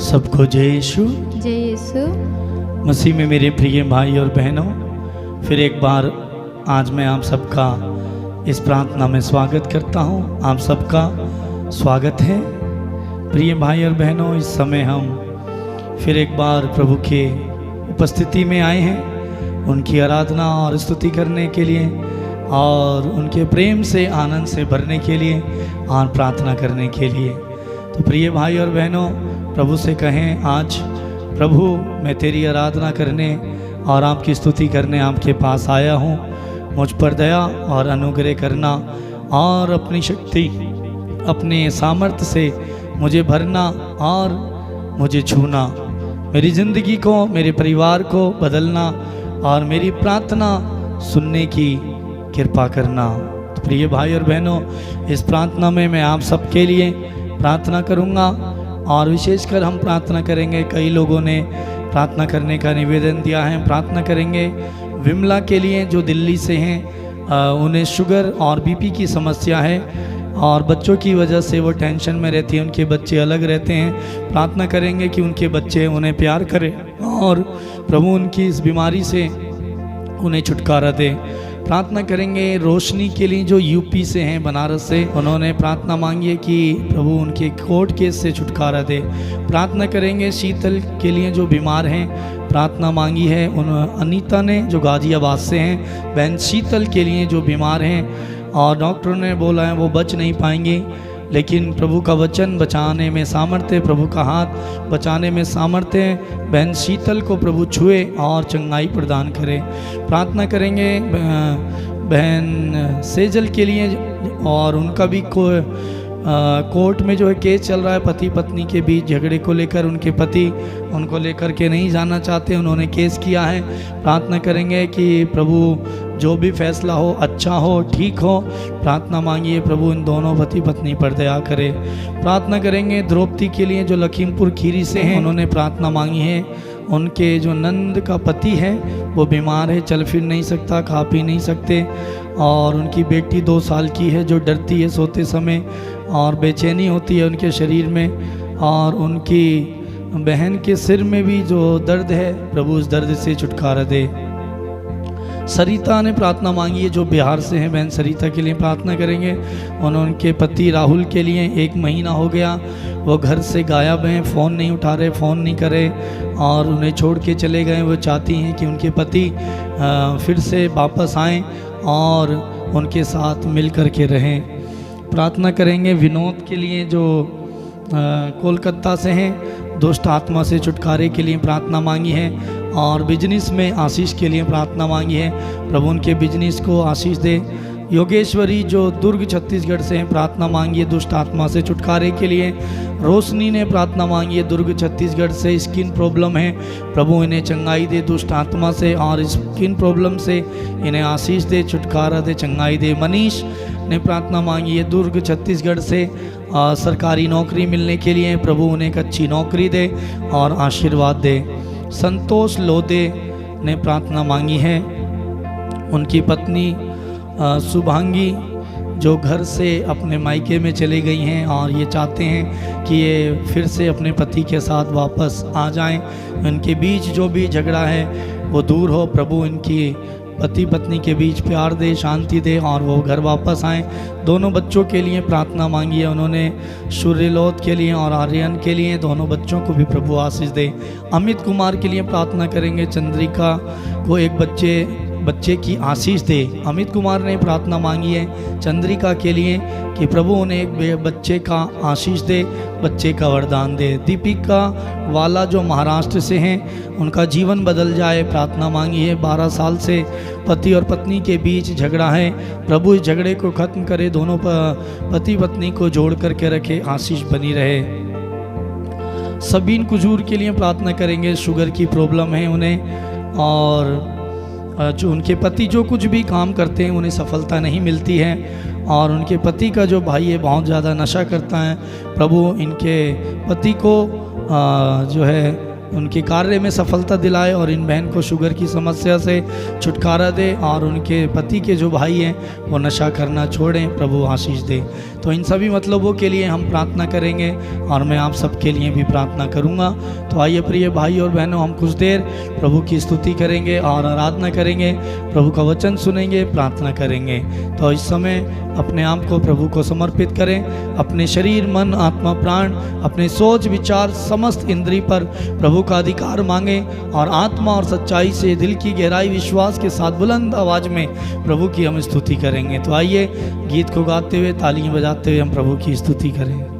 सबको जय यीशु जय यीशु। मसीह में मेरे प्रिय भाई और बहनों, फिर एक बार आज मैं आप सबका इस प्रार्थना में स्वागत करता हूं। आप सबका स्वागत है प्रिय भाई और बहनों। इस समय हम फिर एक बार प्रभु के उपस्थिति में आए हैं, उनकी आराधना और स्तुति करने के लिए और उनके प्रेम से आनंद से भरने के लिए और प्रार्थना करने के लिए। तो प्रिय भाई और बहनों, प्रभु से कहें, आज प्रभु मैं तेरी आराधना करने और आपकी स्तुति करने आपके पास आया हूँ। मुझ पर दया और अनुग्रह करना और अपनी शक्ति अपने सामर्थ्य से मुझे भरना और मुझे छूना, मेरी ज़िंदगी को मेरे परिवार को बदलना और मेरी प्रार्थना सुनने की कृपा करना। तो प्रिय भाई और बहनों, इस प्रार्थना में मैं आप सबके लिए प्रार्थना करूंगा और विशेषकर हम प्रार्थना करेंगे। कई लोगों ने प्रार्थना करने का निवेदन दिया है। प्रार्थना करेंगे विमला के लिए जो दिल्ली से हैं, उन्हें शुगर और बीपी की समस्या है और बच्चों की वजह से वो टेंशन में रहती है, उनके बच्चे अलग रहते हैं। प्रार्थना करेंगे कि उनके बच्चे उन्हें प्यार करें और प्रभु उनकी इस बीमारी से उन्हें छुटकारा दे। प्रार्थना करेंगे रोशनी के लिए जो यूपी से हैं, बनारस से, उन्होंने प्रार्थना मांगी है कि प्रभु उनके कोर्ट केस से छुटकारा दे। प्रार्थना करेंगे शीतल के लिए जो बीमार हैं, प्रार्थना मांगी है उन अनीता ने जो गाजियाबाद से हैं। बहन शीतल के लिए जो बीमार हैं और डॉक्टरों ने बोला है वो बच नहीं पाएंगे, लेकिन प्रभु का वचन बचाने में सामर्थ्य, प्रभु का हाथ बचाने में सामर्थ्य है। बहन शीतल को प्रभु छुए और चंगाई प्रदान करे। प्रार्थना करेंगे बहन सेजल के लिए और उनका भी कोर्ट में जो है केस चल रहा है, पति पत्नी के बीच झगड़े को लेकर। उनके पति उनको लेकर के नहीं जाना चाहते, उन्होंने केस किया है। प्रार्थना करेंगे कि प्रभु जो भी फैसला हो अच्छा हो, ठीक हो। प्रार्थना मांगिए प्रभु इन दोनों पति पत्नी पर दया करे। प्रार्थना करेंगे द्रौपदी के लिए जो लखीमपुर खीरी से हैं, उन्होंने प्रार्थना मांगी है। उनके जो नंद का पति है वो बीमार है, चल फिर नहीं सकता, खा पी नहीं सकते और उनकी बेटी 2 साल की है जो डरती है सोते समय और बेचैनी होती है उनके शरीर में, और उनकी बहन के सिर में भी जो दर्द है, प्रभु उस दर्द से छुटकारा दे। सरिता ने प्रार्थना मांगी है जो बिहार से हैं, बहन सरिता के लिए प्रार्थना करेंगे। उनके पति राहुल के लिए 1 महीना हो गया वो घर से गायब हैं, फ़ोन नहीं उठा रहे, फ़ोन नहीं करे और उन्हें छोड़ के चले गए। वो चाहती हैं कि उनके पति फिर से वापस आएं और उनके साथ मिल कर के रहें। प्रार्थना करेंगे विनोद के लिए जो कोलकाता से हैं, दुष्ट आत्मा से छुटकारे के लिए प्रार्थना मांगी है और बिजनेस में आशीष के लिए प्रार्थना मांगी है। प्रभु उनके बिजनेस को आशीष दे। योगेश्वरी जो दुर्ग छत्तीसगढ़ से हैं, प्रार्थना मांगी है दुष्ट आत्मा से छुटकारे के लिए। रोशनी ने प्रार्थना मांगी है दुर्ग छत्तीसगढ़ से, स्किन प्रॉब्लम है, प्रभु इन्हें चंगाई दे दुष्ट आत्मा से और स्किन प्रॉब्लम से इन्हें आशीष दे, छुटकारा दे, चंगाई दे। मनीष ने प्रार्थना मांगी है दुर्ग छत्तीसगढ़ से सरकारी नौकरी मिलने के लिए, प्रभु उन्हें एक अच्छी नौकरी दे और आशीर्वाद दे। संतोष लोदे ने प्रार्थना मांगी है उनकी पत्नी शुभांगी जो घर से अपने मायके में चली गई हैं और ये चाहते हैं कि ये फिर से अपने पति के साथ वापस आ जाएं। उनके बीच जो भी झगड़ा है वो दूर हो, प्रभु इनकी पति पत्नी के बीच प्यार दे, शांति दे और वो घर वापस आएँ। दोनों बच्चों के लिए प्रार्थना मांगी है उन्होंने, सूर्यलोत के लिए और आर्यन के लिए, दोनों बच्चों को भी प्रभु आशीष दे। अमित कुमार के लिए प्रार्थना करेंगे चंद्रिका को एक बच्चे की आशीष दे। अमित कुमार ने प्रार्थना मांगी है चंद्रिका के लिए कि प्रभु उन्हें एक बच्चे का आशीष दे, बच्चे का वरदान दे। दीपिका वाला जो महाराष्ट्र से हैं, उनका जीवन बदल जाए, प्रार्थना मांगी है। 12 साल से पति और पत्नी के बीच झगड़ा है, प्रभु इस झगड़े को ख़त्म करे, दोनों पति पत्नी को जोड़ करके रखे, आशीष बनी रहे। सबीन कुजूर के लिए प्रार्थना करेंगे, शुगर की प्रॉब्लम है उन्हें और जो उनके पति जो कुछ भी काम करते हैं उन्हें सफलता नहीं मिलती है और उनके पति का जो भाई है बहुत ज़्यादा नशा करता है। प्रभु इनके पति को जो है उनके कार्य में सफलता दिलाए और इन बहन को शुगर की समस्या से छुटकारा दे और उनके पति के जो भाई हैं वो नशा करना छोड़ें, प्रभु आशीष दे। तो इन सभी मतलबों के लिए हम प्रार्थना करेंगे और मैं आप सबके लिए भी प्रार्थना करूंगा। तो आइए प्रिय भाई और बहनों, हम कुछ देर प्रभु की स्तुति करेंगे और आराधना करेंगे, प्रभु का वचन सुनेंगे, प्रार्थना करेंगे। तो इस समय अपने आप को प्रभु को समर्पित करें, अपने शरीर, मन, आत्मा, प्राण, अपने सोच, विचार, समस्त इंद्रिय पर प्रभु का अधिकार मांगे और आत्मा और सच्चाई से दिल की गहराई विश्वास के साथ बुलंद आवाज में प्रभु की हम स्तुति करेंगे। तो आइए गीत को गाते हुए, तालियां बजाते हुए हम प्रभु की स्तुति करें।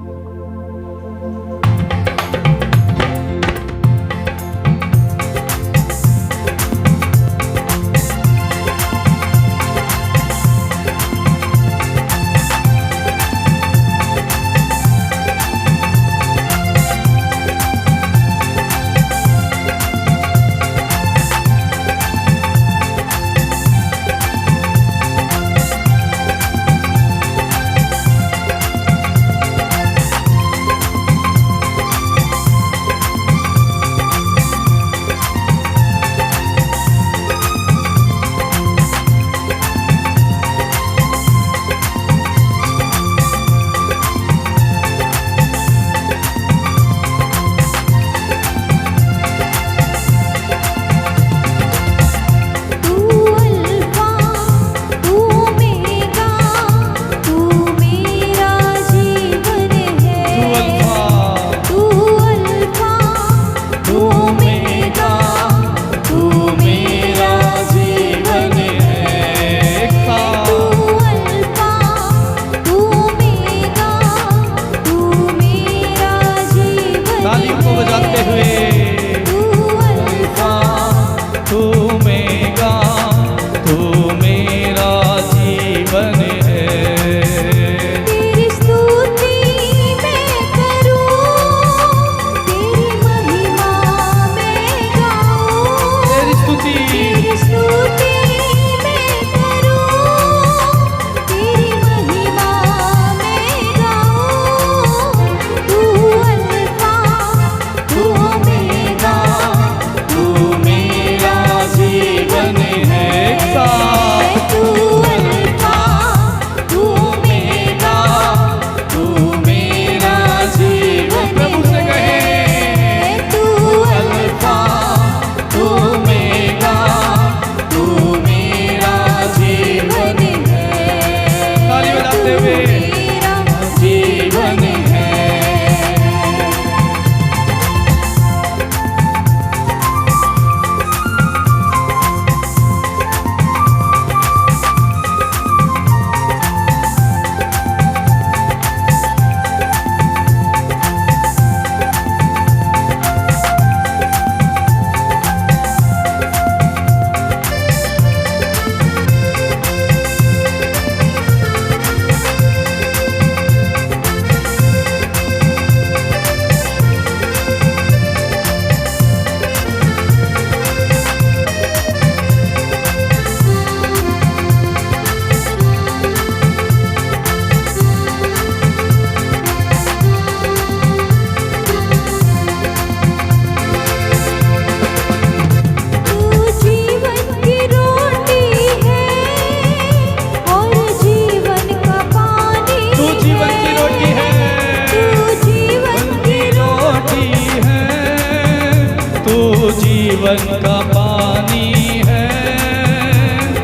जीवन का पानी है,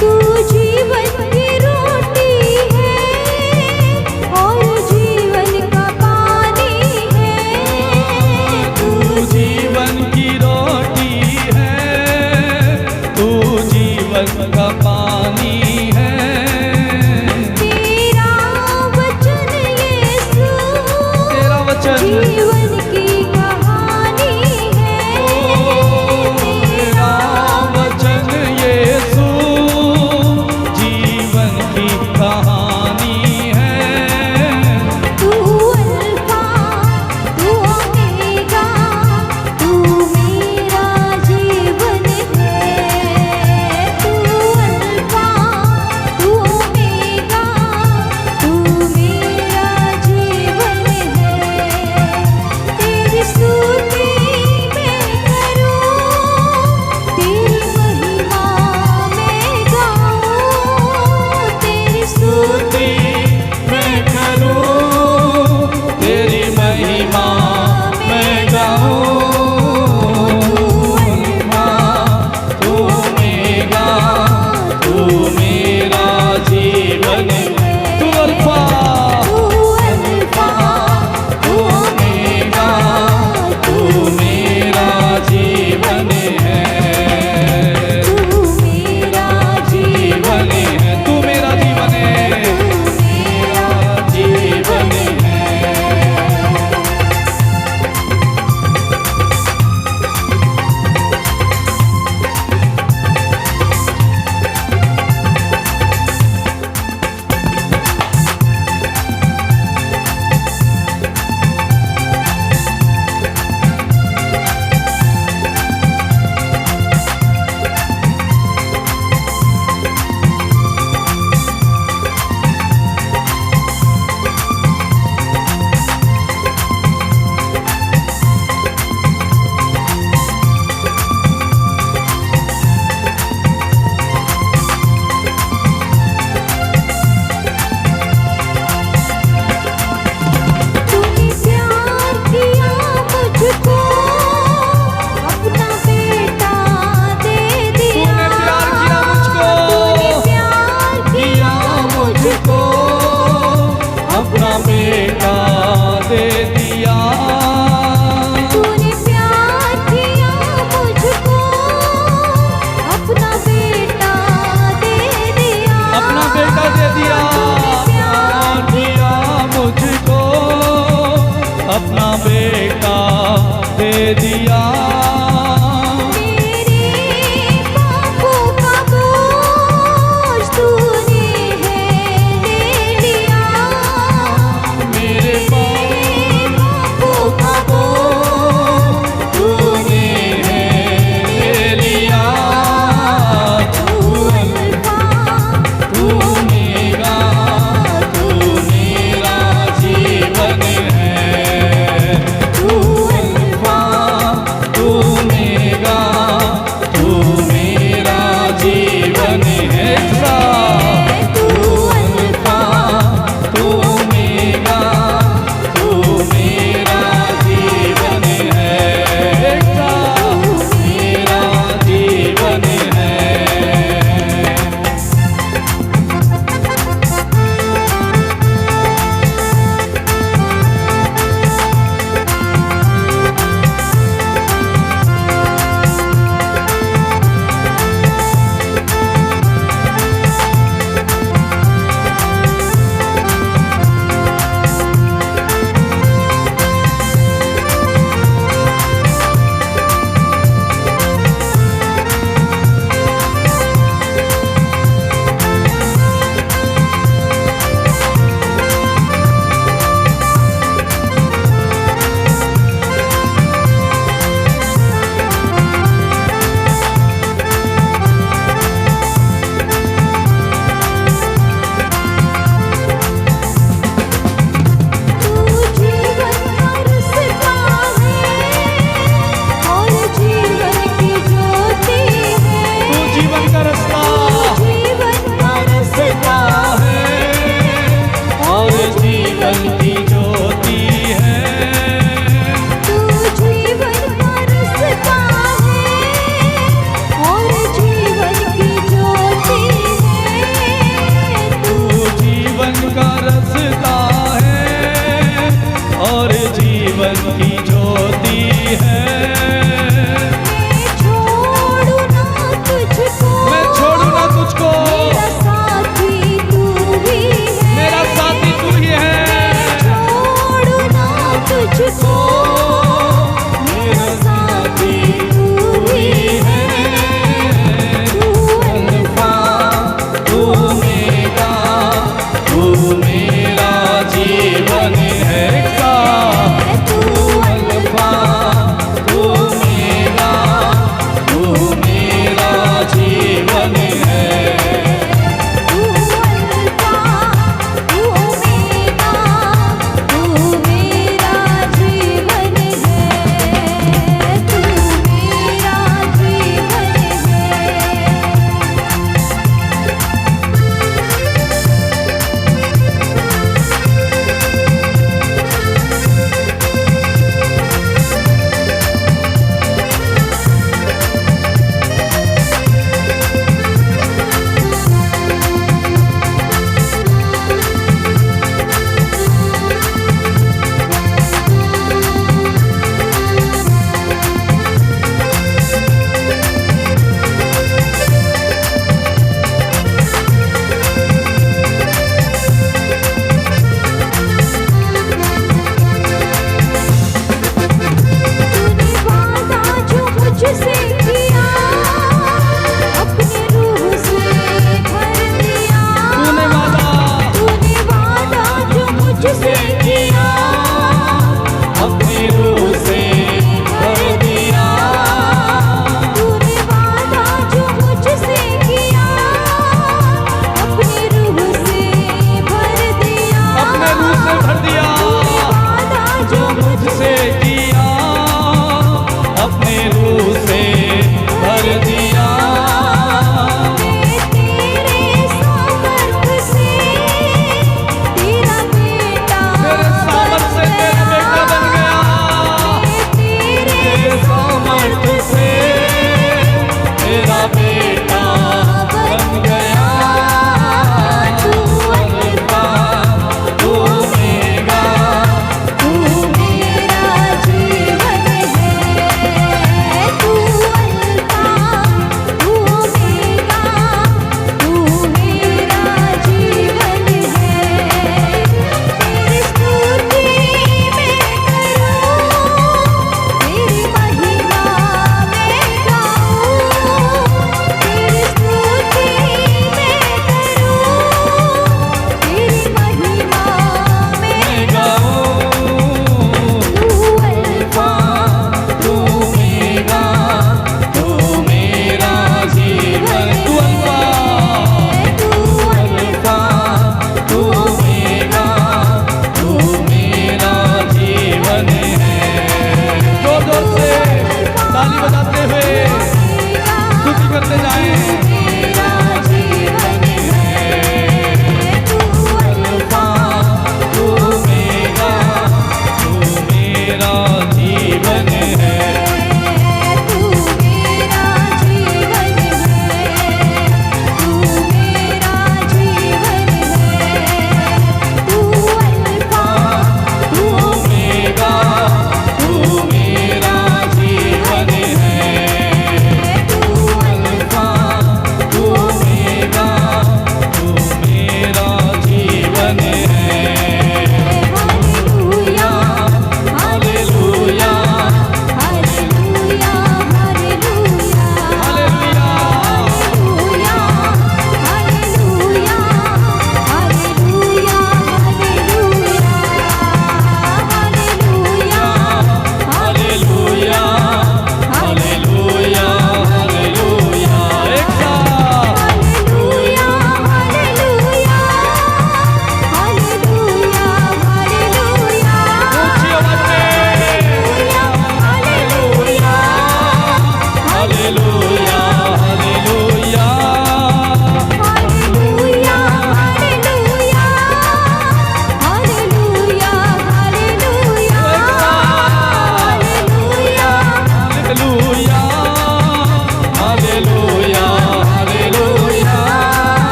तू जीवन की रोटी है और जीवन का पानी है। तू जीवन की रोटी है, तू जीवन का पानी है। तेरा वचन यीशु, तेरा वचन जीवन की कहानी है। तेरा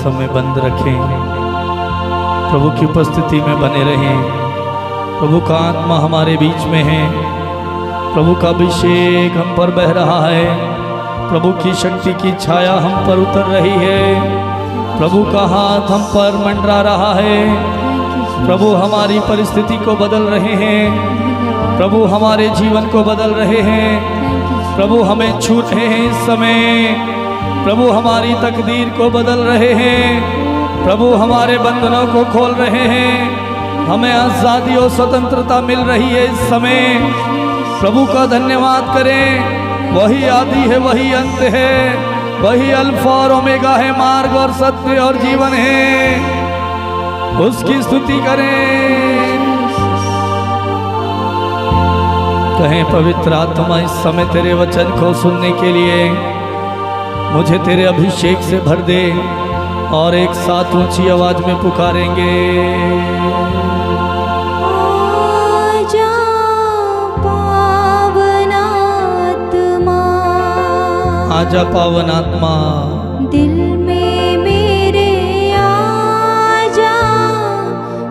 समय बंद रखें, प्रभु की उपस्थिति में बने रहें। प्रभु का आत्मा हमारे बीच में है, प्रभु का अभिषेक हम पर बह रहा है, प्रभु की शक्ति की छाया हम पर उतर रही है, प्रभु का हाथ हम पर मंडरा रहा है। प्रभु हमारी परिस्थिति को बदल रहे हैं, प्रभु हमारे जीवन को बदल रहे हैं, प्रभु हमें छू रहे हैं इस समय, प्रभु हमारी तकदीर को बदल रहे हैं, प्रभु हमारे बंधनों को खोल रहे हैं, हमें आज़ादी और स्वतंत्रता मिल रही है इस समय। प्रभु का धन्यवाद करें। वही आदि है, वही अंत है, वही अल्फा और ओमेगा है, मार्ग और सत्य और जीवन है, उसकी स्तुति करें। कहें पवित्र आत्मा इस समय तेरे वचन को सुनने के लिए मुझे तेरे अभिषेक से भर दे, और एक साथ ऊंची आवाज में पुकारेंगे, आजा पावन आत्मा, आजा पावन आत्मा, दिल में मेरे आजा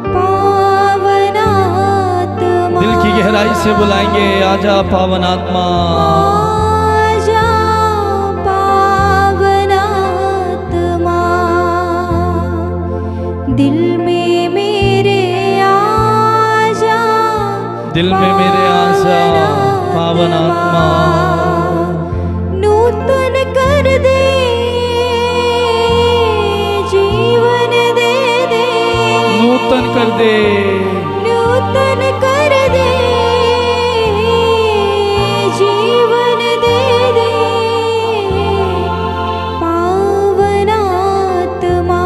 पावन आत्मा, दिल की गहराई से बुलाएंगे, आजा पावन आत्मा, आजा पावन आत्मा, दिल में मेरे आजा, दिल में मेरे आजा पावन आत्मा, नूतन कर दे, जीवन दे दे, नूतन कर दे, नूतन कर दे, जीवन दे दे, पावन आत्मा,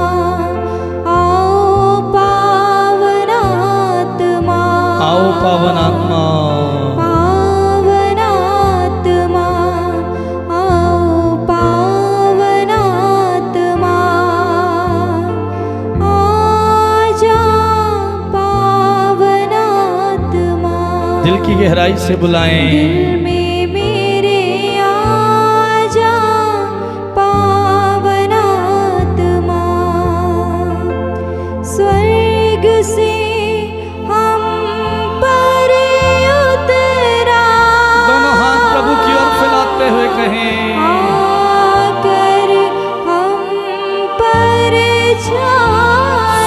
आओ पावन आत्मा, आओ पावन आत्मा, पावन आत्मा, आओ पावन आत्मा, आजा पावन आत्मा, दिल की गहराई से बुलाएं, दिल में मेरे आजा पावन आत्मा, स्वर्ग से हम पर उतरा, दोनों हाथ प्रभु की ओर फैलाते हुए कहें, आकर हम पर छा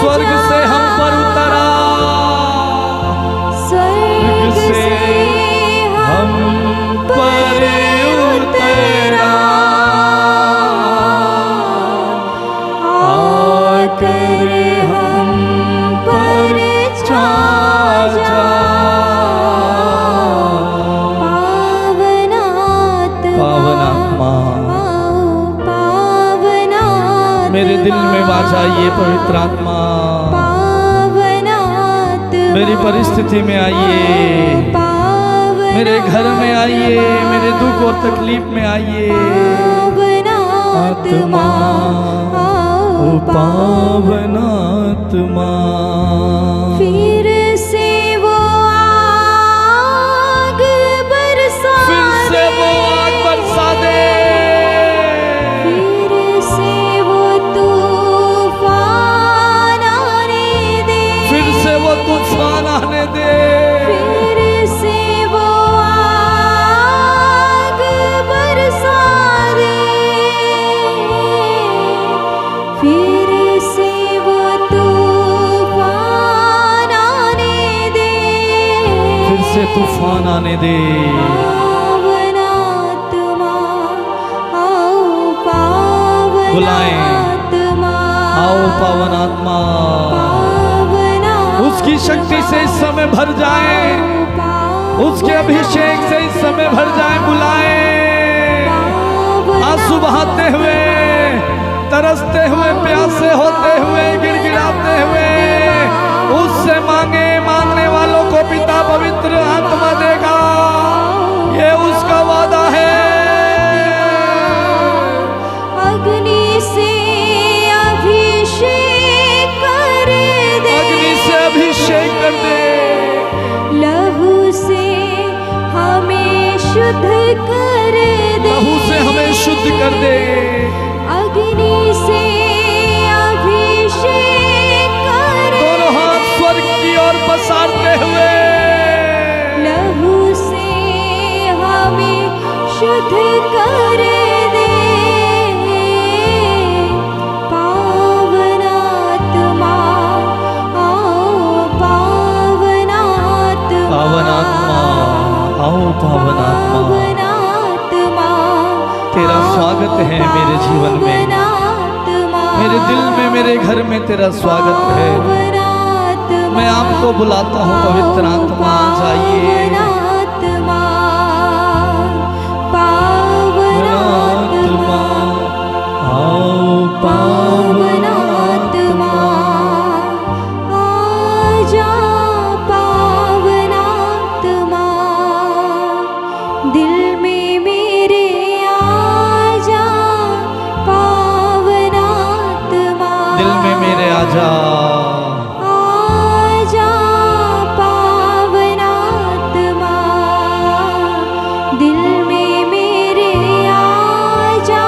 स्वर्ग से हम पर उतरा, स्वर्ग से हम पर उतरा, आकर हम पर छा जा, पावन आत्मा, पावन आत्मा, आओ पावन आत्मा, मेरे दिल में बाजा ये पवित्र आत्मा, पावन आत्मा, मेरी परिस्थिति में आइए, पावन मेरे घर में आइए, मेरे दुख और तकलीफ में आइए, पावन आत्मा, ओ पावन आत्मा, फिर से वो आग बरसा फिर से वो आग बरसा दे, फिर से वो तूफान आने दे, फिर से वो तूफान आने दे, फिर से वो आग बरसा दे, फिर से वो तूफान आने दे, फिर से तूफान आने दे, पावन आत्मा, आओ पावन बुलाएं, आत्मा, आओ पावन आत्मा, पावन आत्मा, उसकी शक्ति से इस समय भर जाएं, उसके अभिषेक से इस समय भर जाएं, बुलाएं, आंसू बहाते हुए, तरसते हुए, प्यासे होते हुए, गिड़गिड़ाते हुए, उससे मांगे, मांगने वालों को पिता पवित्र आत्मा देगा, ये उसका वादा है। अग्नि से अभिषेक कर दे, अग्नि से अभिषेक कर दे, लहू से हमें शुद्ध कर दे, लहू से हमें शुद्ध कर दे, अग्नि से शुद्ध कर दे पावनात्मा, आओ पावनात्मा, पावनात्मा, आओ पावनात्मा, तेरा स्वागत है मेरे जीवन में, मेरे दिल में, मेरे घर में तेरा स्वागत है। मैं आपको बुलाता हूँ, पवित्र आत्मा आ जाइए। पावनात्मा, आओ पावनात्मा, आजा पावनात्मा, दिल में मेरे आजा पावनात्मा, दिल में मेरे आजा, आजा पावनात्मा, दिल में मेरे आजा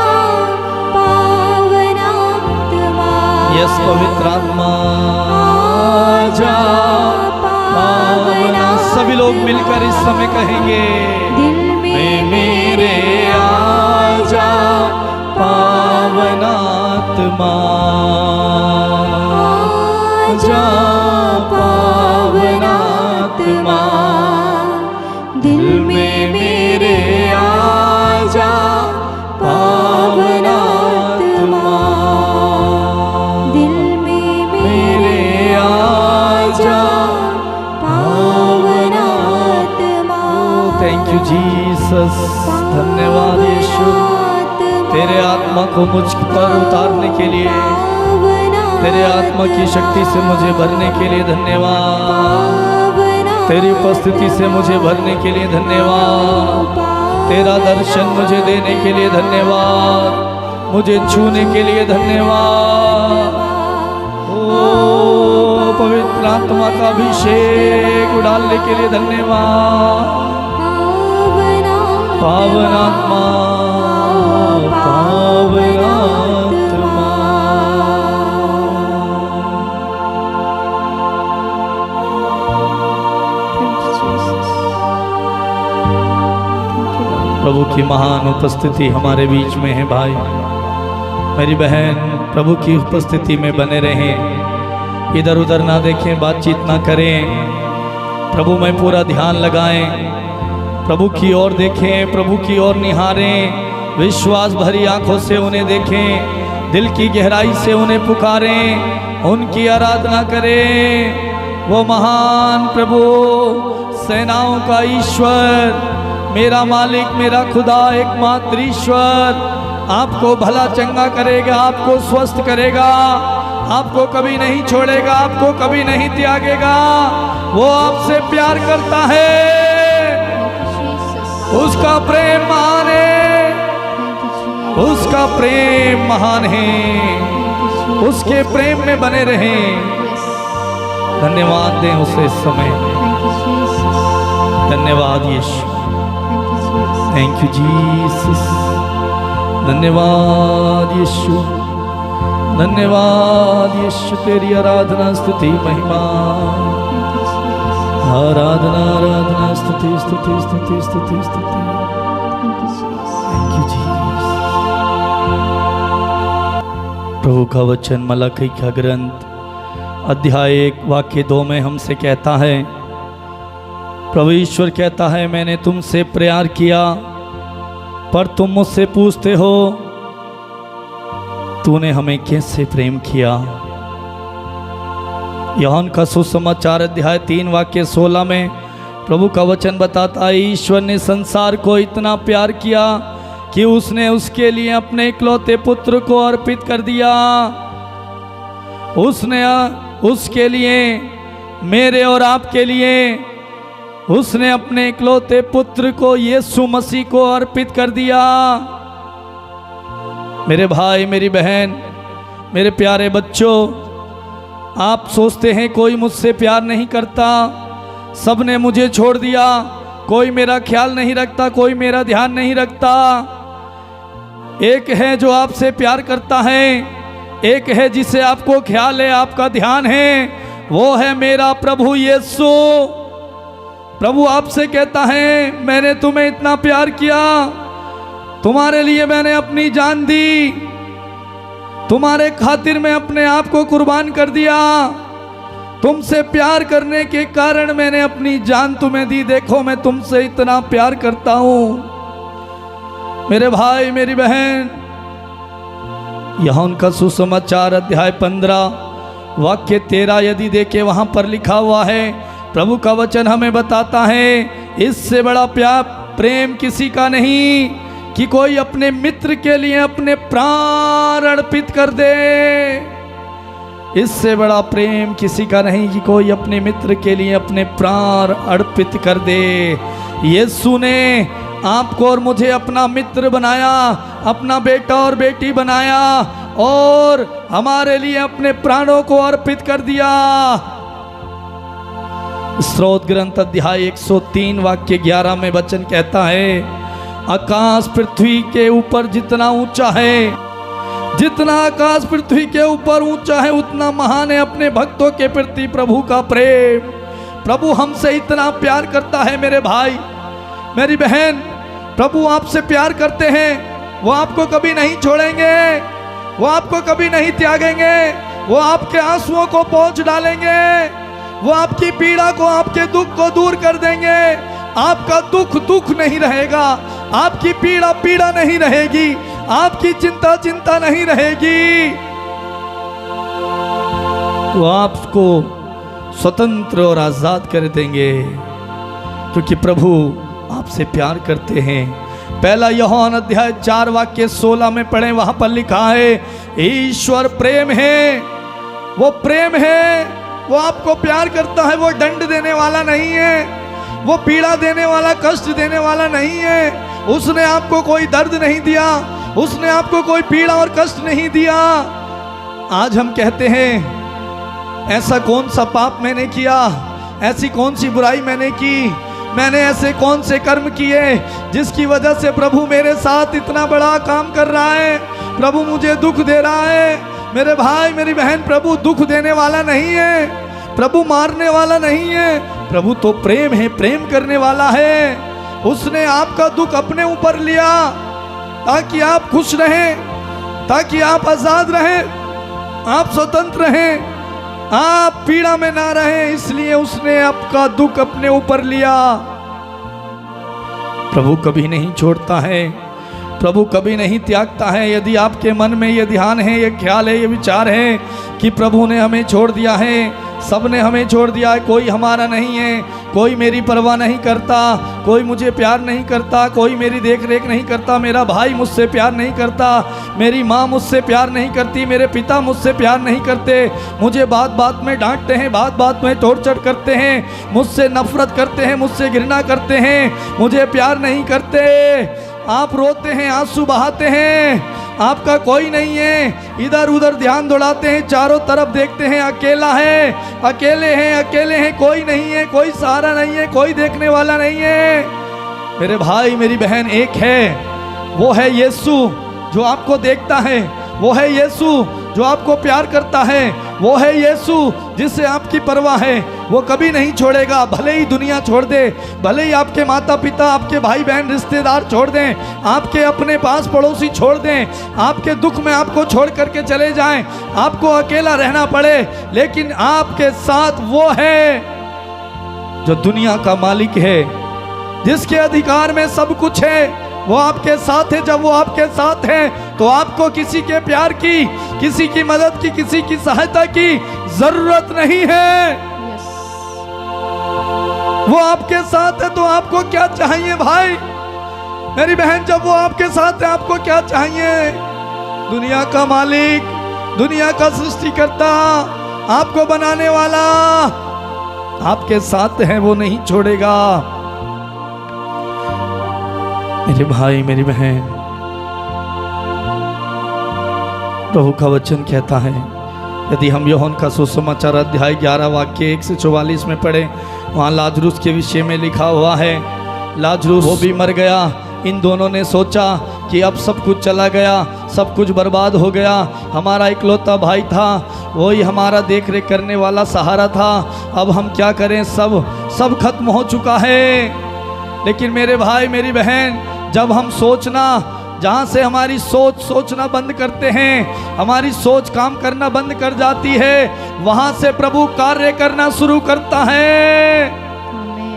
पावनात्मा, यस पवित्र आत्मा आजा पावना। सभी लोग मिलकर इस समय कहेंगे, दिल में मेरे आजा पावनात्मा, आजा पावनात्मा, दिल में मेरे आजा पावनात्मा, दिल में मेरे आजा पावनात्मा। थैंक यू जीसस, धन्यवाद यीशु, तेरे आत्मा को मुझ पर उतारने के लिए, तेरे आत्मा की शक्ति से मुझे भरने के लिए धन्यवाद, तेरी उपस्थिति से मुझे भरने के लिए धन्यवाद, तेरा दर्शन मुझे देने के लिए धन्यवाद, मुझे छूने के लिए धन्यवाद। ओ पवित्र आत्मा का अभिषेक डालने के लिए धन्यवाद। पावनात्मा, पावनात्मा, प्रभु की महान उपस्थिति हमारे बीच में है। भाई मेरी बहन, प्रभु की उपस्थिति में बने रहें, इधर उधर ना देखें, बातचीत ना करें, प्रभु में पूरा ध्यान लगाएं, प्रभु की ओर देखें, प्रभु की ओर निहारें, विश्वास भरी आंखों से उन्हें देखें, दिल की गहराई से उन्हें पुकारें, उनकी आराधना करें। वो महान प्रभु, सेनाओं का ईश्वर, मेरा मालिक, मेरा खुदा, एकमात्र ईश्वर आपको भला चंगा करेगा, आपको स्वस्थ करेगा, आपको कभी नहीं छोड़ेगा, आपको कभी नहीं त्यागेगा। वो आपसे प्यार करता है, उसका प्रेम महान है, उसका प्रेम महान है, उसके प्रेम में बने रहें। धन्यवाद दें उसे इस समय। धन्यवाद यीशु, थैंक यू जीसस, धन्यवाद यीशु, धन्यवाद यीशु, तेरी आराधना स्तुति महिमा, आराधना आराधना स्तुति स्तुति स्तुति स्तुति स्तुति। Thank you Jesus. प्रभु का वचन मलाकी का ग्रंथ अध्याय 1 वाक्य 2 में हमसे कहता है, प्रभु ईश्वर कहता है, मैंने तुमसे प्यार किया पर तुम मुझसे पूछते हो तूने हमें कैसे प्रेम किया। यूहन्ना का सुसमाचार अध्याय 3 वाक्य 16 में प्रभु का वचन बताता है, ईश्वर ने संसार को इतना प्यार किया कि उसने उसके लिए अपने इकलौते पुत्र को अर्पित कर दिया। उसने उसके लिए, मेरे और आपके लिए उसने अपने इकलौते पुत्र को, यीशु मसीह को अर्पित कर दिया। मेरे भाई, मेरी बहन, मेरे प्यारे बच्चों, आप सोचते हैं कोई मुझसे प्यार नहीं करता, सबने मुझे छोड़ दिया, कोई मेरा ख्याल नहीं रखता, कोई मेरा ध्यान नहीं रखता। एक है जो आपसे प्यार करता है, एक है जिसे आपको ख्याल है, आपका ध्यान है, वो है मेरा प्रभु यीशु। प्रभु आपसे कहता है, मैंने तुम्हें इतना प्यार किया, तुम्हारे लिए मैंने अपनी जान दी, तुम्हारे खातिर मैं अपने आप को कुर्बान कर दिया, तुमसे प्यार करने के कारण मैंने अपनी जान तुम्हें दी। देखो मैं तुमसे इतना प्यार करता हूं। मेरे भाई मेरी बहन, यूहन्ना का सुसमाचार अध्याय 15 वाक्य 13 यदि देखे, वहां पर लिखा हुआ है, प्रभु का वचन हमें बताता है, इससे बड़ा प्यार प्रेम किसी का नहीं कि कोई अपने मित्र के लिए अपने प्राण अर्पित कर दे। इससे बड़ा प्रेम किसी का नहीं कि कोई अपने मित्र के लिए अपने प्राण अर्पित कर दे। यीशु ने आपको और मुझे अपना मित्र बनाया, अपना बेटा और बेटी बनाया और हमारे लिए अपने प्राणों को अर्पित कर दिया। स्रोत ग्रंथ अध्याय 103 वाक्य 11 में वचन कहता है, आकाश पृथ्वी के ऊपर जितना ऊंचा है, जितना आकाश पृथ्वी के ऊपर ऊंचा है, उतना महान है अपने भक्तों के प्रति प्रभु का प्रेम। प्रभु हमसे इतना प्यार करता है मेरे भाई मेरी बहन, प्रभु आपसे प्यार करते हैं। वो आपको कभी नहीं छोड़ेंगे, वो आपको कभी नहीं त्यागेंगे, वो आपके आंसुओं को पोंछ डालेंगे, वो आपकी पीड़ा को, आपके दुख को दूर कर देंगे। आपका दुख दुख नहीं रहेगा, आपकी पीड़ा पीड़ा नहीं रहेगी, आपकी चिंता चिंता नहीं रहेगी। वो आपको स्वतंत्र और आजाद कर देंगे, क्योंकि प्रभु आपसे प्यार करते हैं। पहला यूहन्ना अध्याय 4 वाक्य 16 में पढ़े, वहां पर लिखा है, ईश्वर प्रेम है। वो प्रेम है, वो आपको प्यार करता है। वो दंड देने वाला नहीं है, वो पीड़ा देने वाला, कष्ट देने वाला नहीं है। उसने आपको कोई दर्द नहीं दिया, उसने आपको कोई पीड़ा और कष्ट नहीं दिया। आज हम कहते हैं, ऐसा कौन सा पाप मैंने किया, ऐसी कौन सी बुराई मैंने की, मैंने ऐसे कौन से कर्म किए जिसकी वजह से प्रभु मेरे साथ इतना बड़ा काम कर रहा है, प्रभु मुझे दुख दे रहा है। मेरे भाई मेरी बहन, प्रभु दुख देने वाला नहीं है, प्रभु मारने वाला नहीं है। प्रभु तो प्रेम है, प्रेम करने वाला है। उसने आपका दुख अपने ऊपर लिया ताकि आप खुश रहें, ताकि आप आजाद रहें, आप स्वतंत्र रहें, आप पीड़ा में ना रहें। इसलिए उसने आपका दुख अपने ऊपर लिया। प्रभु कभी नहीं छोड़ता है, प्रभु कभी नहीं त्यागता है। यदि आपके मन में ये ध्यान है, ये ख्याल है, ये विचार है कि प्रभु ने हमें छोड़ दिया है, सबने हमें छोड़ दिया है, कोई हमारा नहीं है, कोई मेरी परवाह नहीं करता, कोई मुझे प्यार नहीं करता, कोई मेरी देख रेख नहीं करता, मेरा भाई मुझसे प्यार नहीं करता, मेरी माँ मुझसे प्यार नहीं करती, मेरे पिता मुझसे प्यार नहीं करते, मुझे बात बात में डांटते हैं, बात बात में टॉर्चर करते हैं, मुझसे नफरत करते हैं, मुझसे घृणा करते हैं, मुझे प्यार नहीं करते। आप रोते हैं, आंसू बहाते हैं, आपका कोई नहीं है, इधर उधर ध्यान दौड़ाते हैं, चारों तरफ देखते हैं, अकेला है, अकेले हैं, अकेले हैं, कोई नहीं है, कोई सहारा नहीं है, कोई देखने वाला नहीं है। मेरे भाई मेरी बहन, एक है, वो है यीशु जो आपको देखता है, वो है यीशु जो आपको प्यार करता है, वो है यीशु जिससे आपकी परवाह है। वो कभी नहीं छोड़ेगा, भले ही दुनिया छोड़ दे, भले ही आपके माता पिता, आपके भाई बहन, रिश्तेदार छोड़ दें, आपके अपने पास पड़ोसी छोड़ दें, आपके दुख में आपको छोड़ करके चले जाएं, आपको अकेला रहना पड़े, लेकिन आपके साथ वो है जो दुनिया का मालिक है, जिसके अधिकार में सब कुछ है। वो आपके साथ है। जब वो आपके साथ है तो आपको किसी के प्यार की, किसी की मदद की, किसी की सहायता की जरूरत नहीं है। वो आपके साथ है तो आपको क्या चाहिए भाई मेरी बहन? जब वो आपके साथ है आपको क्या चाहिए? दुनिया का मालिक, दुनिया का सृष्टिकर्ता, आपको बनाने वाला आपके साथ है, वो नहीं छोड़ेगा। मेरे भाई मेरी बहन, प्रभु का वचन कहता है, यदि हम यूहन्ना का सुसमाचार अध्याय 11 वाक्य 1 से 44 में पढ़े, वहाँ लाजरूस के विषय में लिखा हुआ है, लाजरूस वो भी मर गया। इन दोनों ने सोचा कि अब सब कुछ चला गया, सब कुछ बर्बाद हो गया, हमारा इकलौता भाई था, वही हमारा देख रेख करने वाला सहारा था, अब हम क्या करें, सब खत्म हो चुका है। लेकिन मेरे भाई मेरी बहन, जब हम सोचना जहाँ से हमारी सोच सोचना बंद करते हैं, हमारी सोच काम करना बंद कर जाती है, वहाँ से प्रभु कार्य करना शुरू करता है।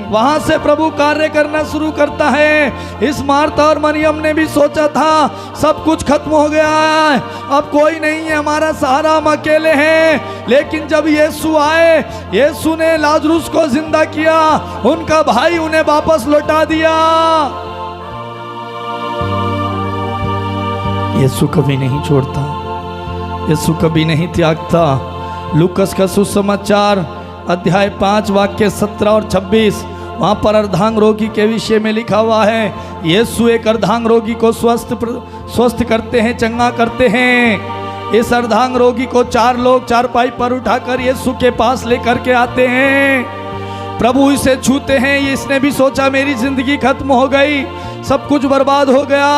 वहां से प्रभु कार्य करना शुरू करता है। इस मार्था और मरियम ने भी सोचा था सब कुछ खत्म हो गया है, अब कोई नहीं है हमारा सहारा, हम अकेले हैं। लेकिन जब यीशु आए, यीशु ने लाजरुस को जिंदा किया, उनका भाई उन्हें वापस लौटा दिया। यीशु कभी नहीं छोड़ता, यीशु कभी नहीं त्यागता। लूकस का सुसमाचार अध्याय 5 वाक्य 17 और 26, वहाँ पर अर्धांग रोगी के विषय में लिखा हुआ है। यीशु एक अर्धांग रोगी को स्वस्थ करते हैं, चंगा करते हैं। इस अर्धांग रोगी को 4 लोग चारपाई पर उठाकर यीशु के पास लेकर के आते हैं। प्रभु इसे छूते हैं। इसने भी सोचा मेरी जिंदगी खत्म हो गई, सब कुछ बर्बाद हो गया,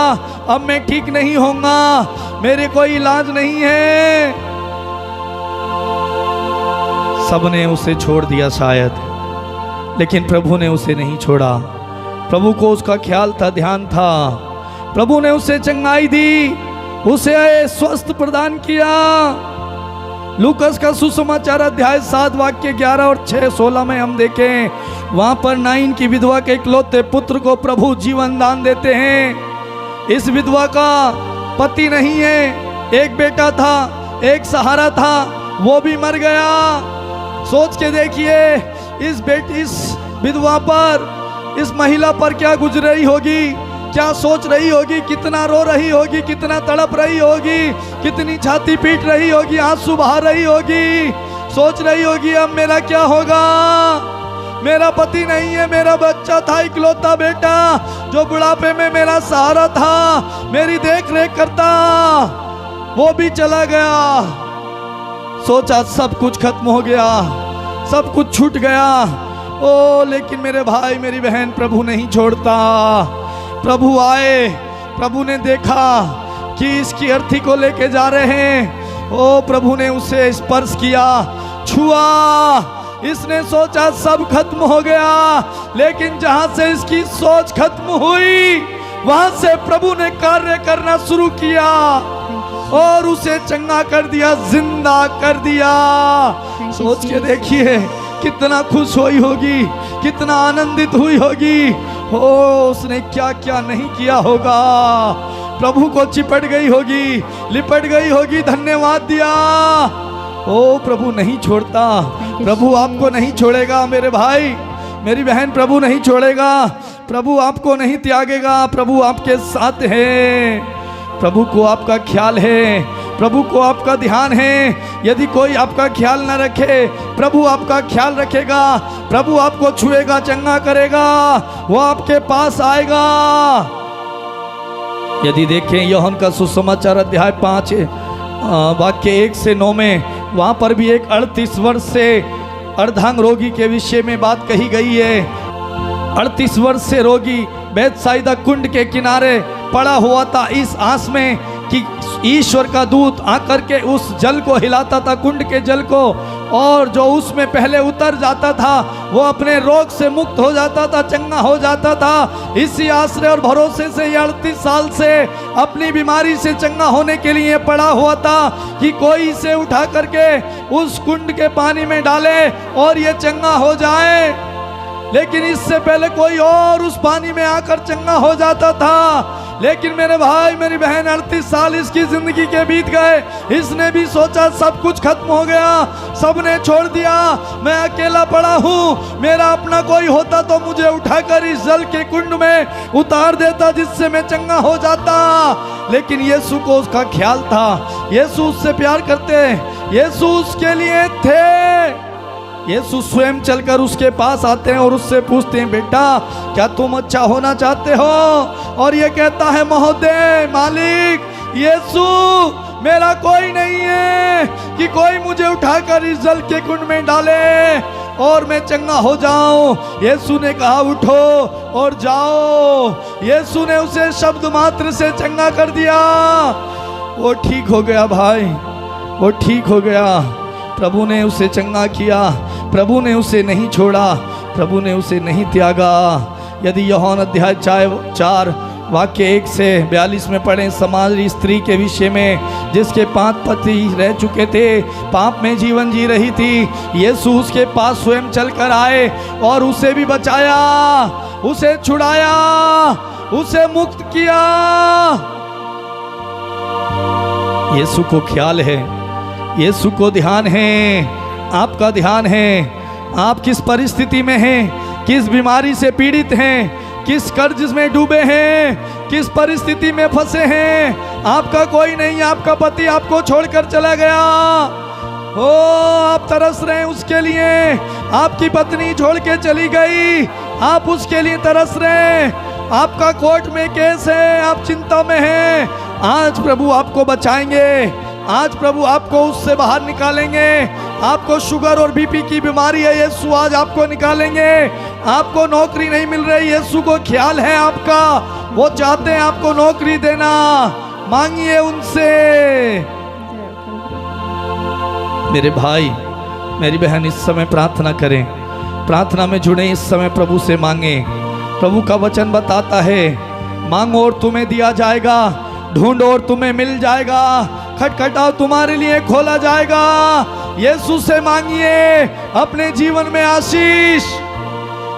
अब मैं ठीक नहीं होऊंगा, मेरे कोई इलाज नहीं है। सबने उसे छोड़ दिया शायद, लेकिन प्रभु ने उसे नहीं छोड़ा। प्रभु को उसका ख्याल था, ध्यान था। प्रभु ने उसे चंगाई दी, उसे स्वस्थ प्रदान किया। लूकस का सुसमाचार अध्याय 7 वाक्य 11 और 6-16 में हम देखें, वहां पर नाइन की विधवा के इकलौते पुत्र को प्रभु जीवन दान देते हैं। इस विधवा का पति नहीं है, एक बेटा था, एक सहारा था, वो भी मर गया। सोच के देखिए इस विधवा पर, इस महिला पर क्या गुजर रही होगी, क्या सोच रही होगी, कितना रो रही होगी, कितना तड़प रही होगी, कितनी छाती पीट रही होगी, आंसू बहा रही होगी। सोच रही होगी अब मेरा क्या होगा, मेरा पति नहीं है, मेरा बच्चा था, इकलौता बेटा जो बुढ़ापे में मेरा सहारा था, मेरी देख रेख करता, वो भी चला गया। सोचा सब कुछ खत्म हो गया, सब कुछ छूट गया। ओ लेकिन मेरे भाई मेरी बहन, प्रभु नहीं छोड़ता। प्रभु आए, प्रभु ने देखा कि इसकी अर्थी को लेके जा रहे हैं। ओ प्रभु ने उसे स्पर्श किया, छुआ। इसने सोचा सब खत्म हो गया, लेकिन जहां से इसकी सोच खत्म हुई, वहां से प्रभु ने कार्य करना शुरू किया और उसे चंगा कर दिया, जिंदा कर दिया। सोच के देखिए कितना खुश हुई होगी, कितना आनंदित हुई होगी। ओ उसने क्या क्या नहीं किया होगा। प्रभु को चिपट गई होगी, लिपट गई होगी, धन्यवाद दिया। ओ प्रभु नहीं छोड़ता, प्रभु आपको नहीं छोड़ेगा मेरे भाई मेरी बहन, प्रभु नहीं छोड़ेगा, प्रभु आपको नहीं त्यागेगा, प्रभु आपके साथ है। प्रभु को आपका ख्याल है, प्रभु को आपका ध्यान है। यदि कोई आपका ख्याल न रखे, प्रभु आपका ख्याल रखेगा। प्रभु आपको छुएगा, चंगा करेगा, वो आपके पास आएगा। यदि देखें यूहन्ना का सुसमाचार अध्याय 5 वाक्य 1 से 9 में, वहाँ पर भी एक 38 वर्ष से अर्धांग रोगी के विषय में बात कही गई है। 38 वर्ष से रोगी बैतसैदा कुंड के किनारे पड़ा हुआ था, इस आस में कि ईश्वर का दूत आकर के उस जल को हिलाता था, कुंड के जल को, और जो उसमें पहले उतर जाता था वो अपने रोग से मुक्त हो जाता था, चंगा हो जाता था। इसी आश्रय और भरोसे से ये 38 साल से अपनी बीमारी से चंगा होने के लिए पड़ा हुआ था कि कोई इसे उठा करके उस कुंड के पानी में डाले और ये चंगा हो जाए। लेकिन इससे पहले कोई और उस पानी में आकर चंगा हो जाता था। लेकिन मेरे भाई मेरी बहन, 38 साल इसकी जिंदगी के बीत गए। इसने भी सोचा सब कुछ खत्म हो गया, सबने छोड़ दिया, मैं अकेला पड़ा हूँ। मेरा अपना कोई होता तो मुझे उठाकर इस जल के कुंड में उतार देता, जिससे मैं चंगा हो जाता। लेकिन यीशु को उसका ख्याल था, यीशु उससे प्यार करते, यीशु उसके लिए थे। यीशु स्वयं चलकर उसके पास आते हैं और उससे पूछते हैं, बेटा क्या तुम अच्छा होना चाहते हो? और ये कहता है, महोदय, मालिक, यीशु, मेरा कोई नहीं है कि कोई मुझे उठाकर इस जल के कुंड में डाले और मैं चंगा हो जाऊं। यीशु ने कहा, उठो और जाओ। यीशु ने उसे शब्द मात्र से चंगा कर दिया। वो ठीक हो गया भाई, वो ठीक हो गया। प्रभु ने उसे चंगा किया, प्रभु ने उसे नहीं छोड़ा, प्रभु ने उसे नहीं त्यागा। यदि यूहन्ना अध्याय 4 वाक्य 1 से 42 में पढ़ें, समारी स्त्री के विषय में, जिसके 5 पति रह चुके थे, पाप में जीवन जी रही थी। यीशु उसके पास स्वयं चलकर आए और उसे भी बचाया, उसे छुड़ाया, उसे मुक्त किया। यीशु को ख्याल है, यीशु को ध्यान है, आपका ध्यान है। आप किस परिस्थिति में हैं, किस बीमारी से पीड़ित हैं, किस कर्ज में डूबे हैं, किस परिस्थिति में फंसे हैं, आपका कोई नहीं, आपका पति आपको छोड़कर चला गया। ओ आप तरस रहे हैं उसके लिए, आपकी पत्नी छोड़ के चली गई, आप उसके लिए तरस रहे हैं। आपका कोर्ट में केस है, आप चिंता में हैं। आज प्रभु आपको बचाएंगे, आज प्रभु आपको उससे बाहर निकालेंगे। आपको शुगर और बीपी की बीमारी है, यीशु आज आपको निकालेंगे। आपको नौकरी नहीं मिल रही, यीशु को ख्याल है आपका, वो चाहते हैं आपको नौकरी देना। मांगिए उनसे। मेरे भाई मेरी बहन इस समय प्रार्थना करें, प्रार्थना में जुड़े, इस समय प्रभु से मांगे। प्रभु का वचन बताता है, मांगो और तुम्हें दिया जाएगा, ढूंढो और तुम्हें मिल जाएगा, खटखटाओ तुम्हारे लिए खोला जाएगा। यीशु से मांगिए अपने जीवन में आशीष,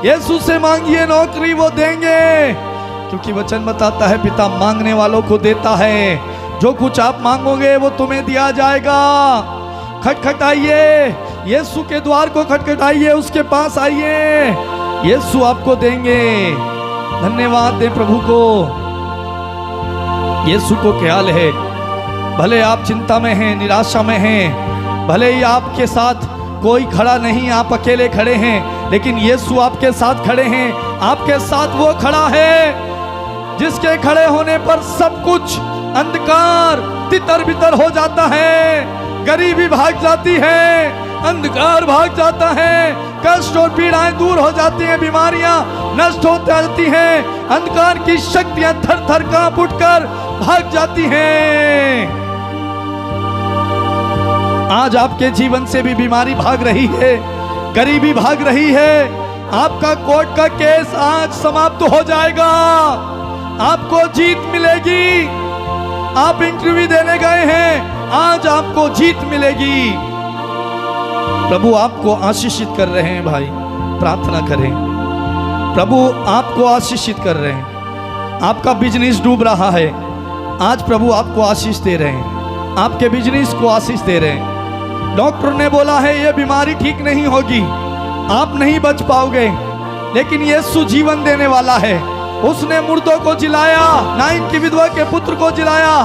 यीशु से मांगिए नौकरी, वो देंगे। क्योंकि वचन बताता है, पिता मांगने वालों को देता है। जो कुछ आप मांगोगे वो तुम्हें दिया जाएगा। खटखटाइए, यीशु के द्वार को खटखटाइए, उसके पास आइए, यीशु आपको देंगे। धन्यवाद दें प्रभु को। यीशु को ख्याल है, भले आप चिंता में हैं, निराशा में हैं, भले ही आपके साथ कोई खड़ा नहीं, आप अकेले खड़े हैं, लेकिन यीशु आपके साथ खड़े हैं। आपके साथ वो खड़ा है जिसके खड़े होने पर सब कुछ अंधकार तितर बितर हो जाता है, गरीबी भाग जाती है, अंधकार भाग जाता है, कष्ट और पीड़ाएं दूर हो जाती हैं, बीमारियां नष्ट हो जाती हैं, अंधकार की शक्तियां थर थर कांप उठकर भाग जाती हैं। आज आपके जीवन से भी बीमारी भाग रही है, गरीबी भाग रही है। आपका कोर्ट का केस आज समाप्त हो जाएगा, आपको जीत मिलेगी। आप इंटरव्यू देने गए हैं, आज आपको जीत मिलेगी। प्रभु आपको आशीषित कर रहे हैं भाई, प्रार्थना करें। प्रभु आपको आशीषित कर रहे हैं। आपका बिजनेस डूब रहा है, आज प्रभु आपको आशीष दे रहे हैं, आपके बिजनेस को आशीष दे रहे हैं। डॉक्टर ने बोला है ये बीमारी ठीक नहीं होगी, आप नहीं बच पाओगे, लेकिन यीशु जीवन देने वाला है। उसने मुर्दों को जिलाया, नाइन की विधवा के पुत्र को जिलाया।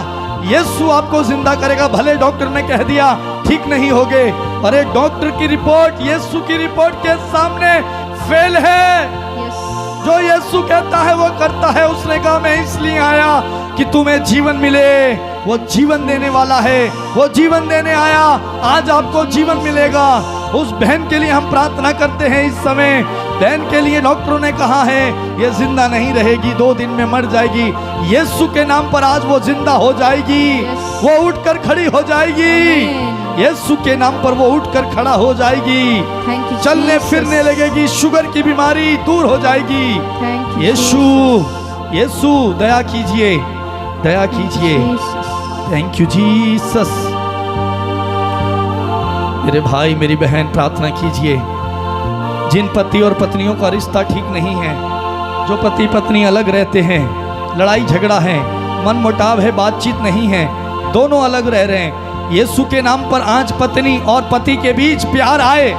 यीशु आपको जिंदा करेगा। भले डॉक्टर ने कह दिया ठीक नहीं होगे, अरे डॉक्टर की रिपोर्ट यीशु की रिपोर्ट के सामने फेल है। जो यीशु कहता है वो करता है। उसने कहा मैं इसलिए आया कि तुम्हें जीवन मिले। वो जीवन देने वाला है, वो जीवन देने आया। आज आपको जीवन मिलेगा। उस बहन के लिए हम प्रार्थना करते हैं इस समय। बहन के लिए डॉक्टरों ने कहा है ये जिंदा नहीं रहेगी, 2 दिन में मर जाएगी। यीशु के नाम पर आज वो जिंदा हो जाएगी, वो उठकर खड़ी हो जाएगी। यीशु के नाम पर वो उठकर खड़ा हो जाएगी, चलने फिरने लगेगी, शुगर की बीमारी दूर हो जाएगी। यीशु यीशु दया कीजिए, दया कीजिए। Thank you Jesus. मेरे भाई मेरी बहन प्रार्थना कीजिए। जिन पति और पत्नियों का रिश्ता ठीक नहीं है, जो पति पत्नी अलग रहते हैं, लड़ाई झगड़ा है, मन मुटाव है, बातचीत नहीं है, दोनों अलग रह रहे हैं, यीशु के नाम पर आज पत्नी और पति के बीच प्यार आए,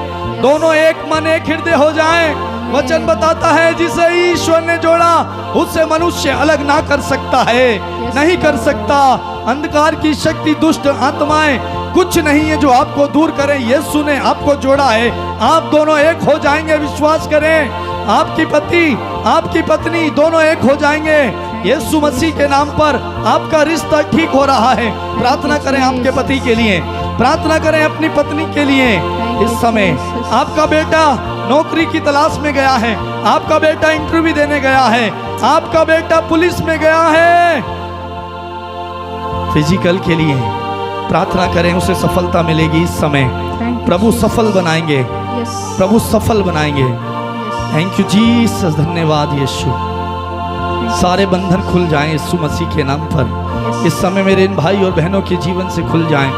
दोनों एक मन एक हृदय हो जाएं। वचन बताता है जिसे ईश्वर ने जोड़ा उससे मनुष्य अलग ना कर सकता है, नहीं कर सकता। अंधकार की शक्ति, दुष्ट आत्माएं कुछ नहीं है जो आपको दूर करें। यीशु ने आपको जोड़ा है, आप दोनों एक हो जाएंगे। विश्वास करें, आपकी पति आपकी पत्नी दोनों एक हो जाएंगे। यीशु मसीह के नाम पर आपका रिश्ता ठीक हो रहा है। प्रार्थना करें आपके पति के लिए, प्रार्थना करें अपनी पत्नी के लिए। इस समय आपका बेटा नौकरी की तलाश में गया है, आपका बेटा इंटरव्यू देने गया है, आपका बेटा पुलिस में गया है, फिजिकल के लिए प्रार्थना करें, उसे सफलता मिलेगी। इस समय प्रभु सफल बनाएंगे, प्रभु सफल बनाएंगे। थैंक यू जीसस, धन्यवाद यीशु। सारे बंधन खुल जाएं यीशु मसीह के नाम पर। इस समय मेरे इन भाई और बहनों के जीवन से खुल जाएं,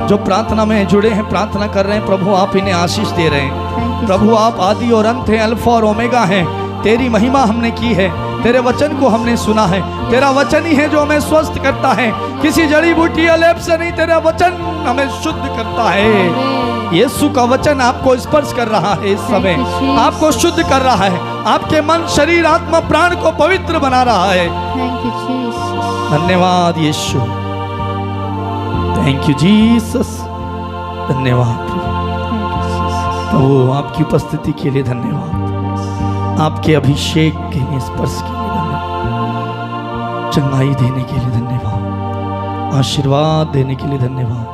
जो प्रार्थना में जुड़े हैं, प्रार्थना कर रहे हैं। प्रभु आप इन्हें आशीष दे रहे हैं। प्रभु आप आदि और अंत हैं, अल्फा और ओमेगा हैं। तेरी महिमा हमने की है, तेरे वचन को हमने सुना है। तेरा वचन ही है जो हमें स्वस्थ करता है, किसी जड़ी बूटी या लेप से नहीं। तेरा वचन हमें शुद्ध करता है। यीशु का वचन आपको स्पर्श कर रहा है, इस समय आपको शुद्ध कर रहा है। आपके मन, शरीर, आत्मा, प्राण को पवित्र बना रहा है। धन्यवाद यीशु, थैंक यू जीसस। धन्यवाद प्रभु, आपकी उपस्थिति के लिए धन्यवाद, आपके अभिषेक के लिए, स्पर्श के लिए धन्यवाद, चंगाई देने के लिए धन्यवाद, आशीर्वाद देने के लिए धन्यवाद,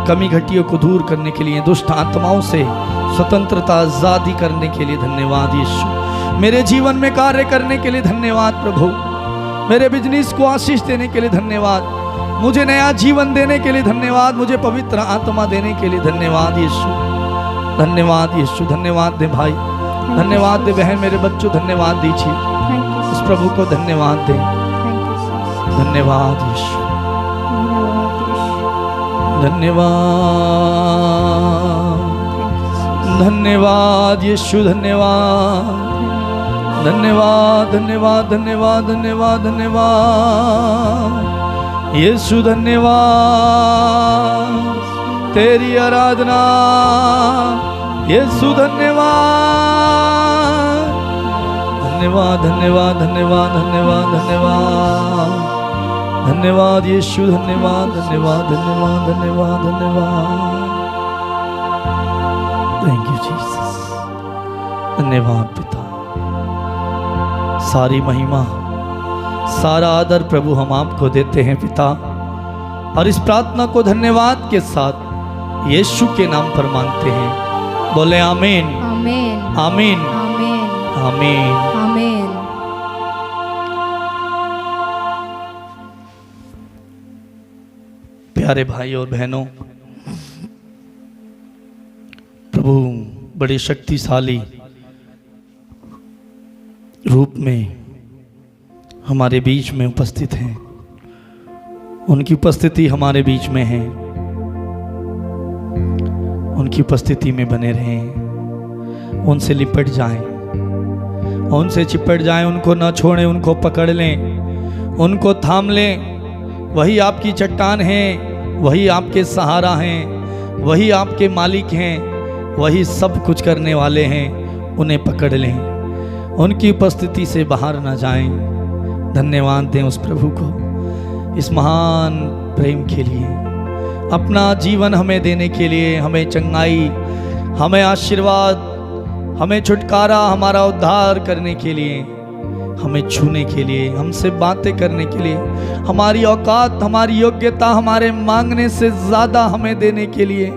कमी घटियों को दूर करने के लिए, दुष्ट आत्माओं से स्वतंत्रता, आजादी करने के लिए धन्यवाद यीशु। मेरे जीवन में कार्य करने के लिए धन्यवाद प्रभु। मेरे बिजनेस को आशीष देने के लिए धन्यवाद, मुझे नया जीवन देने के लिए धन्यवाद, मुझे पवित्र आत्मा देने के लिए धन्यवाद यीशु। धन्यवाद यीशु, धन्यवाद दे भाई, धन्यवाद दे बहन, मेरे बच्चों धन्यवाद दीजिए। उस प्रभु को धन्यवाद दे। धन्यवाद यीशु, धन्यवाद, धन्यवाद यीशु, धन्यवाद, धन्यवाद, धन्यवाद, धन्यवाद, धन्यवाद, धन्यवाद यीशु, धन्यवाद। तेरी आराधना यीशु, धन्यवाद, धन्यवाद, धन्यवाद, धन्यवाद, धन्यवाद, धन्यवाद, धन्यवाद यीशु, धन्यवाद, धन्यवाद, धन्यवाद, धन्यवाद, धन्यवाद। Thank you Jesus. धन्यवाद पिता। सारी महिमा, सारा आदर प्रभु हम आपको देते हैं पिता, और इस प्रार्थना को धन्यवाद के साथ यीशु के नाम पर मांगते हैं। बोले आमीन, आमीन, आमीन, आमीन, आमीन, आमीन। प्यारे भाई और बहनों, प्रभु बड़े शक्तिशाली रूप में हमारे बीच में उपस्थित हैं। उनकी उपस्थिति हमारे बीच में है, उनकी उपस्थिति में बने रहें, उनसे लिपट जाएं, उनसे चिपट जाएं, उनको न छोड़ें, उनको पकड़ लें, उनको थाम लें। वही आपकी चट्टान हैं, वही आपके सहारा हैं, वही आपके मालिक हैं, वही सब कुछ करने वाले हैं। उन्हें पकड़ लें, उनकी उपस्थिति से बाहर ना जाएं। धन्यवाद दें उस प्रभु को इस महान प्रेम के लिए, अपना जीवन हमें देने के लिए, हमें चंगाई, हमें आशीर्वाद, हमें छुटकारा, हमारा उद्धार करने के लिए, हमें छूने के लिए, हमसे बातें करने के लिए, हमारी औकात, हमारी योग्यता, हमारे मांगने से ज़्यादा हमें देने के लिए,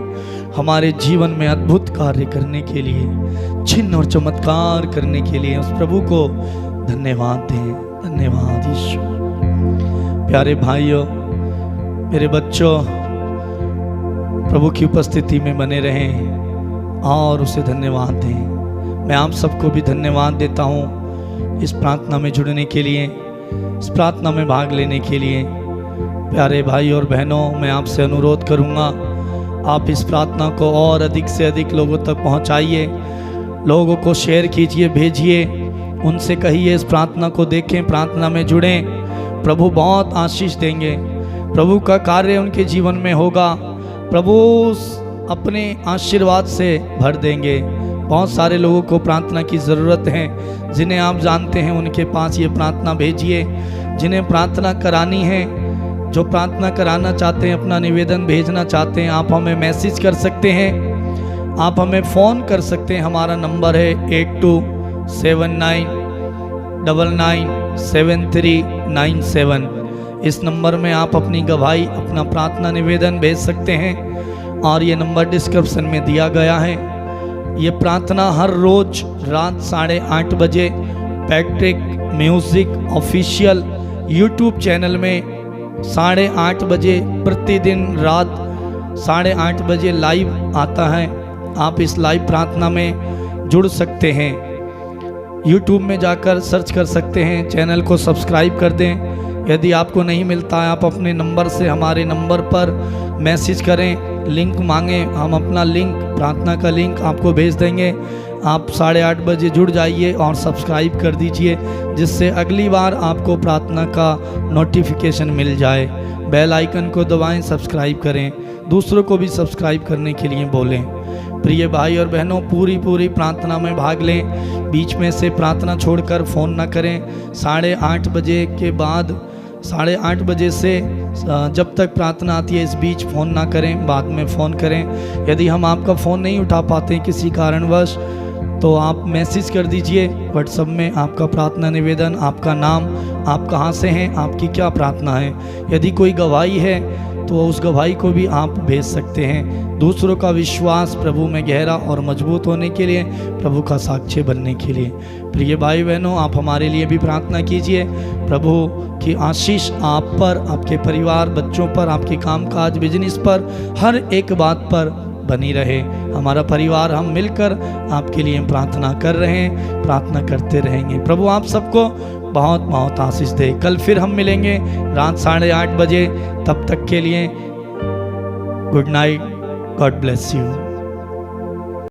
हमारे जीवन में अद्भुत कार्य करने के लिए, चिन्ह और चमत्कार करने के लिए उस प्रभु को धन्यवाद दें। धन्यवाद यीशु। प्यारे भाइयों, मेरे बच्चों, प्रभु की उपस्थिति में बने रहें और उसे धन्यवाद दें। मैं आप सबको भी धन्यवाद देता हूँ इस प्रार्थना में जुड़ने के लिए, इस प्रार्थना में भाग लेने के लिए। प्यारे भाई और बहनों, मैं आपसे अनुरोध करूँगा, आप इस प्रार्थना को और अधिक से अधिक लोगों तक पहुँचाइए, लोगों को शेयर कीजिए, भेजिए, उनसे कहिए इस प्रार्थना को देखें, प्रार्थना में जुड़ें। प्रभु बहुत आशीष देंगे, प्रभु का कार्य उनके जीवन में होगा, प्रभु अपने आशीर्वाद से भर देंगे। बहुत सारे लोगों को प्रार्थना की ज़रूरत है, जिन्हें आप जानते हैं उनके पास ये प्रार्थना भेजिए। जिन्हें प्रार्थना करानी है, जो प्रार्थना कराना चाहते हैं, अपना निवेदन भेजना चाहते हैं, आप हमें मैसेज कर सकते हैं, आप हमें फ़ोन कर सकते हैं। हमारा नंबर है 8279997397। इस नंबर में आप अपनी गवाही, अपना प्रार्थना निवेदन भेज सकते हैं, और ये नंबर डिस्क्रिप्शन में दिया गया है। ये प्रार्थना हर रोज़ रात 8:30 बजे Patrick music official YouTube channel में 8:30 बजे प्रतिदिन रात 8:30 बजे लाइव आता है। आप इस लाइव प्रार्थना में जुड़ सकते हैं। यूट्यूब में जाकर सर्च कर सकते हैं, चैनल को सब्सक्राइब कर दें। यदि आपको नहीं मिलता है, आप अपने नंबर से हमारे नंबर पर मैसेज करें, लिंक मांगें, हम अपना लिंक, प्रार्थना का लिंक आपको भेज देंगे। आप 8:30 बजे जुड़ जाइए और सब्सक्राइब कर दीजिए, जिससे अगली बार आपको प्रार्थना का नोटिफिकेशन मिल जाए। बेल आइकन को दबाएं, सब्सक्राइब करें, दूसरों को भी सब्सक्राइब करने के लिए बोलें। प्रिय भाई और बहनों, पूरी प्रार्थना में भाग लें। बीच में से प्रार्थना छोड़कर फ़ोन ना करें। 8:30 बजे के बाद, 8:30 बजे से जब तक प्रार्थना आती है, इस बीच फ़ोन ना करें, बाद में फ़ोन करें। यदि हम आपका फ़ोन नहीं उठा पाते हैं किसी कारणवश, तो आप मैसेज कर दीजिए व्हाट्सएप में, आपका प्रार्थना निवेदन, आपका नाम, आप कहाँ से हैं, आपकी क्या प्रार्थना है। यदि कोई गवाही है तो उस गवाही को भी आप भेज सकते हैं। दूसरों का विश्वास प्रभु में गहरा और मजबूत होने के लिए, प्रभु का साक्षी बनने के लिए। प्रिय भाई बहनों, आप हमारे लिए भी प्रार्थना कीजिए। प्रभु की आशीष आप पर, आपके परिवार, बच्चों पर, आपके कामकाज, बिजनेस पर, हर एक बात पर बनी रहे। हमारा परिवार, हम मिलकर आपके लिए प्रार्थना कर रहे हैं, प्रार्थना करते रहेंगे। प्रभु आप सबको बहुत बहुत आशीष दे। कल फिर हम मिलेंगे रात 8:30 बजे। तब तक के लिए good night, God bless you.